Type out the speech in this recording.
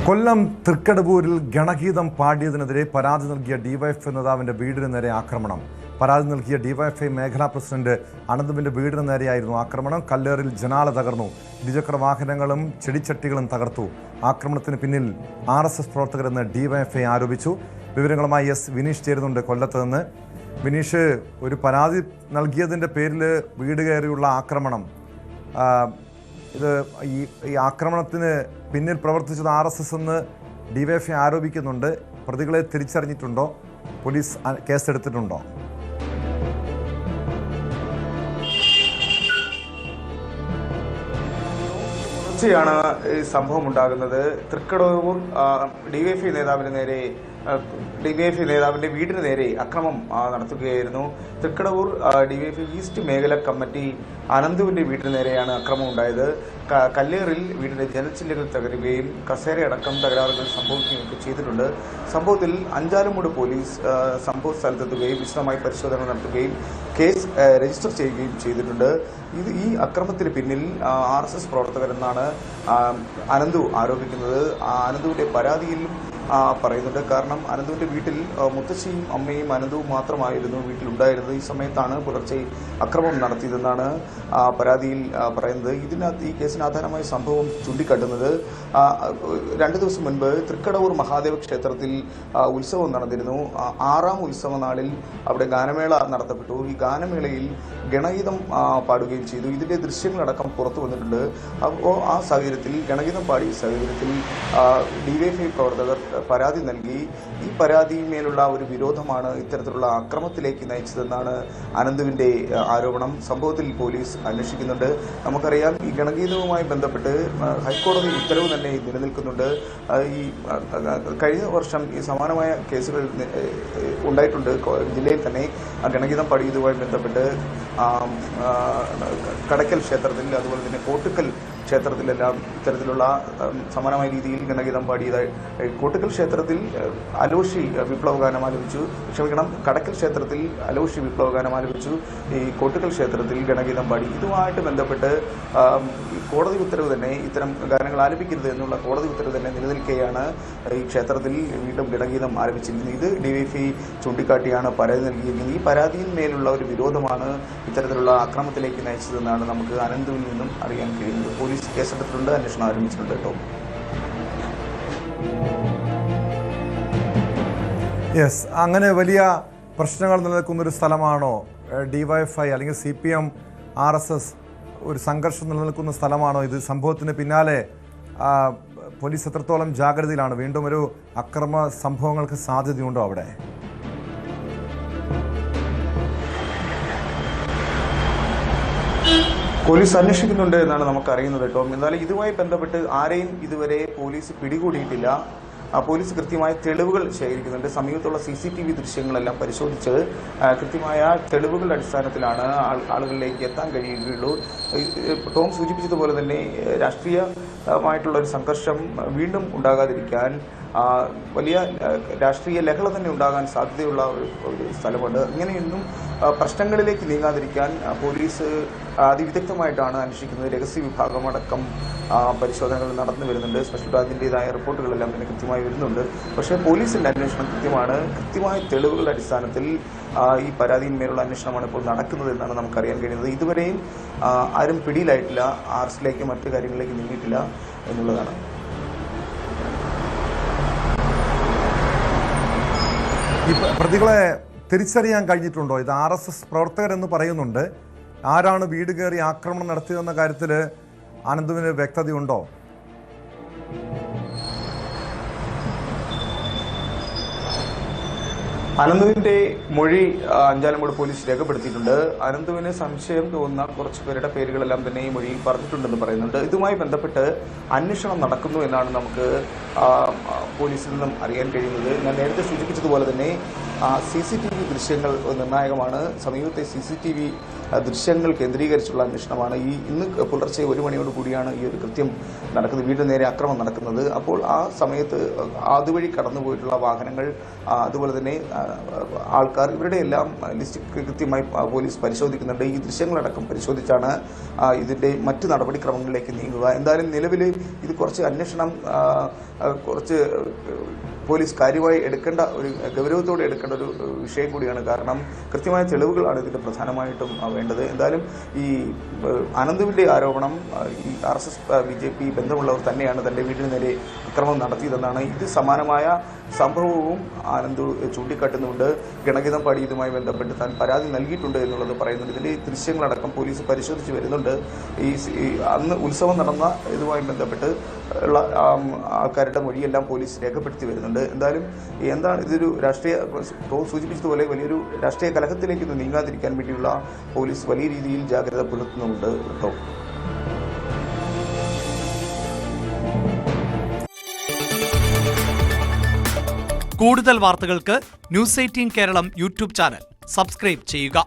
കൊല്ലം തൃക്കടവൂരിൽ ഗണഗീതം പാടിയതിനെതിരെ പരാതി നൽകിയ ഡിവൈഎഫ്ഐ നേതാവിന്റെ വീടിന് നേരെ ആക്രമണം. പരാതി നൽകിയ ഡിവൈഎഫ്ഐ മേഖലാ പ്രസിഡന്റ് അനന്തുവിന്റെ വീടിന് നേരെയായിരുന്നു ആക്രമണം. കല്ലേറിൽ ജനാല തകർന്നു. ഇരുചക്ര വാഹനങ്ങളും ചെടിച്ചട്ടികളും തകർത്തു. ആക്രമണത്തിന് പിന്നിൽ RSS പ്രവർത്തകരെന്ന് ഡിവൈഎഫ്ഐ ആരോപിച്ചു. വിവരങ്ങളുമായി വിനീഷ് ചേരുന്നുണ്ട് കൊല്ലത്ത് നിന്ന്. വിനീഷ്, ഒരു പരാതി നൽകിയതിൻ്റെ പേരിൽ വീട് കയറിയുള്ള ആക്രമണം, ഇത് ഈ ആക്രമണത്തിന് പിന്നിൽ പ്രവർത്തിച്ചത് RSS എന്ന് ഡിവൈഎഫ്ഐ ആരോപിക്കുന്നുണ്ട്. പ്രതികളെ തിരിച്ചറിഞ്ഞിട്ടുണ്ടോ? പോലീസ് കേസെടുത്തിട്ടുണ്ടോ? ാണ് ഈ സംഭവം ഉണ്ടാകുന്നത്. തൃക്കടവൂർ ഡിവൈഎഫ്ഐ നേതാവിന്റെ വീടിന് നേരെ അക്രമം നടത്തുകയായിരുന്നു. തൃക്കടവൂർ ഡിവൈഎഫ്ഐ ഈസ്റ്റ് മേഖല കമ്മിറ്റി അനന്തുവിന്റെ വീടിന് നേരെയാണ് അക്രമം ഉണ്ടായത്. കല്ലേറിൽ വീടിന്റെ ജനച്ചില്ലുകൾ തകരുകയും കസേരയടക്കം തകരാറുകൾ സംഭവിക്കുകയൊക്കെ ചെയ്തിട്ടുണ്ട്. സംഭവത്തിൽ അഞ്ചാലുമൂട് പോലീസ് സംഭവ സ്ഥലത്തെത്തുകയും വിശദമായി പരിശോധന നടത്തുകയും കേസ് രജിസ്റ്റർ ചെയ്യുകയും ചെയ്തിട്ടുണ്ട്. ഈ അക്രമത്തിന് പിന്നിൽ RSS പ്രവർത്തകരെന്നാണ് അനന്തു ആരോപിക്കുന്നത്. അനന്തുവിന്റെ പരാതിയിലും പറയുന്നുണ്ട്. കാരണം അനന്തുവിന്റെ വീട്ടിൽ മുത്തശ്ശിയും അമ്മയും അനന്തുവും മാത്രമായിരുന്നു വീട്ടിലുണ്ടായിരുന്നത്. ഈ സമയത്താണ് പുലർച്ചെ അക്രമം നടത്തിയതെന്നാണ് പരാതിയിൽ പറയുന്നത്. ഈ കേസിന് ആധാരമായ സംഭവം ചൂണ്ടിക്കാട്ടുന്നത് 2 ദിവസം മുൻപ് തൃക്കടവൂർ മഹാദേവ ക്ഷേത്രത്തിൽ ഉത്സവം നടന്നിരുന്നു. 6ാം ഉത്സവ നാളിൽ അവിടെ ഗാനമേള നടത്തപ്പെട്ടു. ഈ ഗാനമേളയിൽ ഗണഗീതം പാടുകയും ചെയ്തു. ഇതിന്റെ ദൃശ്യങ്ങളടക്കം പുറത്തു വന്നിട്ടുണ്ട്. അപ്പോൾ ആ സാഹചര്യത്തിൽ ഗണഗീതം പാടിയ സാഹചര്യത്തിൽ ഡിവൈഎഫ്ഐ പ്രവർത്തകർ പരാതി നൽകി. ഈ പരാതിയിന്മേലുള്ള ഒരു വിരോധമാണ് ഇത്തരത്തിലുള്ള അക്രമത്തിലേക്ക് നയിച്ചതെന്നാണ് അനന്തുവിന്റെ ആരോപണം. സംഭവത്തിൽ പോലീസ് അന്വേഷിക്കുന്നുണ്ട്. നമുക്കറിയാം, ഈ ഗണഗീതവുമായി ബന്ധപ്പെട്ട് ഹൈക്കോടതി ഉത്തരവ് തന്നെ നിലനിൽക്കുന്നുണ്ട്. ഈ കഴിഞ്ഞ വർഷം ഈ സമാനമായ കേസുകൾ ഉണ്ടായിട്ടുണ്ട് ജില്ലയിൽ തന്നെ. ഗണഗീതം പാടിയതുമായി ബന്ധപ്പെട്ട് കടയ്ക്കൽ ക്ഷേത്രത്തിൽ, അതുപോലെ തന്നെ കോട്ടുക്കൽ ക്ഷേത്രത്തിലെല്ലാം ഇത്തരത്തിലുള്ള സമാനമായ രീതിയിൽ ഗണഗീതം പാടിയതായി. കോട്ടുക്കൽ ക്ഷേത്രത്തിൽ അലോഷി വിപ്ലവഗാനം ആലപിച്ചു. കടക്കൽ ക്ഷേത്രത്തിൽ അലോഷി വിപ്ലവഗാനം ആലപിച്ചു. ഈ കോട്ടുക്കൽ ക്ഷേത്രത്തിൽ ഗണഗീതം പാടി. ഇതുമായിട്ട് ബന്ധപ്പെട്ട് കോടതി ഉത്തരവ് തന്നെ, ഇത്തരം ഗാനങ്ങൾ ആലപിക്കരുത് എന്നുള്ള കോടതി ഉത്തരവ് തന്നെ നിലനിൽക്കെയാണ് ഈ ക്ഷേത്രത്തിൽ വീണ്ടും ഗണഗീതം ആലപിച്ചിരിക്കുന്നത്. ഇത് ഡിവൈഎഫ്ഐ ചൂണ്ടിക്കാട്ടിയാണ് പരാതി നൽകിയിരിക്കുന്നത്. ഈ പരാതിയിന്മേലുള്ള ഒരു വിരോധമാണ് ഇത്തരത്തിലുള്ള അക്രമത്തിലേക്ക് നയിച്ചതെന്നാണ് നമുക്ക് അനന്തുവിൽ നിന്നും അറിയാൻ കഴിയുന്നത്. പോലീസ് കേസെടുത്തിട്ടുണ്ട്, അന്വേഷണം ആരംഭിച്ചിട്ടുണ്ട് കേട്ടോ. അങ്ങനെ വലിയ പ്രശ്നങ്ങൾ നിലനിൽക്കുന്നൊരു സ്ഥലമാണോ ഡിവൈഎഫ്ഐ അല്ലെങ്കിൽ CPM RSS ഒരു സംഘർഷം നിലനിൽക്കുന്ന സ്ഥലമാണോ ഇത്? സംഭവത്തിന് പിന്നാലെ പോലീസ് എത്രത്തോളം ജാഗ്രതയിലാണ്? വീണ്ടും ഒരു അക്രമ സംഭവങ്ങൾക്ക് സാധ്യതയുണ്ടോ അവിടെ? പോലീസ് അന്വേഷിക്കുന്നുണ്ട് എന്നാണ് നമുക്ക് അറിയുന്നത് കേട്ടോ. എന്നാലും ഇതുമായി ബന്ധപ്പെട്ട് ആരെയും ഇതുവരെ പോലീസ് പിടികൂടിയിട്ടില്ല. പോലീസ് കൃത്യമായ തെളിവുകൾ ശേഖരിക്കുന്നുണ്ട്. സമീപത്തുള്ള CCTV ദൃശ്യങ്ങളെല്ലാം പരിശോധിച്ച് കൃത്യമായ തെളിവുകളുടെ അടിസ്ഥാനത്തിലാണ് ആളുകളിലേക്ക് എത്താൻ കഴിയുകയുള്ളൂ. ടോം സൂചിപ്പിച്ചതുപോലെ തന്നെ രാഷ്ട്രീയമായിട്ടുള്ള ഒരു സംഘർഷം വീണ്ടും ഉണ്ടാകാതിരിക്കാൻ വലിയ രാഷ്ട്രീയ ലഹള തന്നെ ഉണ്ടാകാൻ സാധ്യതയുള്ള ഒരു സ്ഥലമുണ്ട്. ഇങ്ങനെയൊന്നും പ്രശ്നങ്ങളിലേക്ക് നീങ്ങാതിരിക്കാൻ പോലീസ് അതിവിദഗ്ധമായിട്ടാണ് അന്വേഷിക്കുന്നത്. രഹസ്യ വിഭാഗമടക്കം പരിശോധനകൾ നടന്നു വരുന്നുണ്ട്. സ്പെഷ്യൽ ബ്രാഞ്ചിൻ്റെതായ റിപ്പോർട്ടുകളെല്ലാം തന്നെ കൃത്യമായി വരുന്നുണ്ട്. പക്ഷേ പോലീസിന്റെ അന്വേഷണം കൃത്യമാണ്. കൃത്യമായ തെളിവുകളുടെ അടിസ്ഥാനത്തിൽ ഈ പരാതിയിന്മേലുള്ള അന്വേഷണമാണ് ഇപ്പോൾ നടക്കുന്നത് എന്നാണ് നമുക്കറിയാൻ കഴിയുന്നത്. ഇതുവരെയും ആരും പിടിയിലായിട്ടില്ല. അറസ്റ്റിലേക്ക് മറ്റു കാര്യങ്ങളിലേക്ക് നീങ്ങിയിട്ടില്ല എന്നുള്ളതാണ്. ഈ പ്രതികളെ തിരിച്ചറിയാൻ കഴിഞ്ഞിട്ടുണ്ടോ? ഇത് RSS പ്രവർത്തകരെന്ന് പറയുന്നുണ്ട്. ആരാണ് വീട് കയറി ആക്രമണം നടത്തിയതെന്ന കാര്യത്തിൽ അനന്തുവിന് വ്യക്തതയുണ്ടോ? അനന്തുവിന്റെ മൊഴി അഞ്ചാലുമൂട് പോലീസ് രേഖപ്പെടുത്തിയിട്ടുണ്ട്. അനന്തുവിന് സംശയം തോന്നുന്ന കുറച്ച് പേരുടെ പേരുകളെല്ലാം തന്നെ ഈ മൊഴിയിൽ പറഞ്ഞിട്ടുണ്ടെന്ന് പറയുന്നുണ്ട്. ഇതുമായി ബന്ധപ്പെട്ട് അന്വേഷണം നടക്കുന്നു എന്നാണ് നമുക്ക് പോലീസിൽ നിന്നും അറിയാൻ കഴിയുന്നത്. ഞാൻ നേരത്തെ സൂചിപ്പിച്ചതുപോലെ തന്നെ CCTV ദൃശ്യങ്ങൾ നിർണായകമാണ്. സമീപത്തെ CCTV ദൃശ്യങ്ങൾ കേന്ദ്രീകരിച്ചുള്ള അന്വേഷണമാണ്. ഇന്ന് പുലർച്ചെ 1 മണിയോട് കൂടിയാണ് ഈ ഒരു കൃത്യം നടക്കുന്നത്, വീടിന് നേരെ ആക്രമണം നടക്കുന്നത്. അപ്പോൾ ആ സമയത്ത് അതുവഴി കടന്നുപോയിട്ടുള്ള വാഹനങ്ങൾ, അതുപോലെ തന്നെ ആൾക്കാർ, ഇവരുടെ എല്ലാം ലിസ്റ്റ് കൃത്യമായി പോലീസ് പരിശോധിക്കുന്നുണ്ട്. ഈ ദൃശ്യങ്ങളടക്കം പരിശോധിച്ചാണ് ഇതിൻ്റെ മറ്റ് നടപടിക്രമങ്ങളിലേക്ക് നീങ്ങുക. എന്തായാലും നിലവിൽ ഇത് കുറച്ച് അന്വേഷണം കുറച്ച് പോലീസ് കാര്യമായി എടുക്കേണ്ട, ഒരു ഗൗരവത്തോടെ എടുക്കേണ്ട ഒരു വിഷയം കൂടിയാണ്. കാരണം കൃത്യമായ തെളിവുകളാണ് ഇതിൻ്റെ പ്രധാനമായിട്ടും വേണ്ടത്. എന്തായാലും ഈ അനന്തുവിൻ്റെ ആരോപണം ഈ RSS BJP ബന്ധമുള്ളവർ തന്നെയാണ് തൻ്റെ വീടിന് നേരെ അക്രമം നടത്തിയതെന്നാണ്. ഇത് സമാനമായ സംഭവവും ആനന്ദ് ചൂണ്ടിക്കാട്ടുന്നുണ്ട്. ഗണഗീതം പാടിയതുമായി ബന്ധപ്പെട്ട് താൻ പരാതി നൽകിയിട്ടുണ്ട് എന്നുള്ളത് പറയുന്നുണ്ട്. ഇതിൻ്റെ ദൃശ്യങ്ങളടക്കം പോലീസ് പരിശോധിച്ച് വരുന്നുണ്ട്. ഈ അന്ന് ഉത്സവം നടന്ന ഇതുമായി ബന്ധപ്പെട്ട് ഉള്ള ആൾക്കാരുടെ മൊഴിയെല്ലാം പോലീസ് രേഖപ്പെടുത്തി വരുന്നുണ്ട്. എന്തായാലും എന്താണ് ഇതൊരു രാഷ്ട്രീയ, സൂചിപ്പിച്ചതുപോലെ വലിയൊരു രാഷ്ട്രീയ കലഹത്തിലേക്ക് ഇത് നീങ്ങാതിരിക്കാൻ വേണ്ടിയുള്ള പോലീസ് വലിയ രീതിയിൽ ജാഗ്രത പുലർത്തുന്നുണ്ട് കേട്ടോ. കൂടുതൽ വാർത്തകൾക്ക് News 18 Keralam YouTube channel subscribe ചെയ്യുക.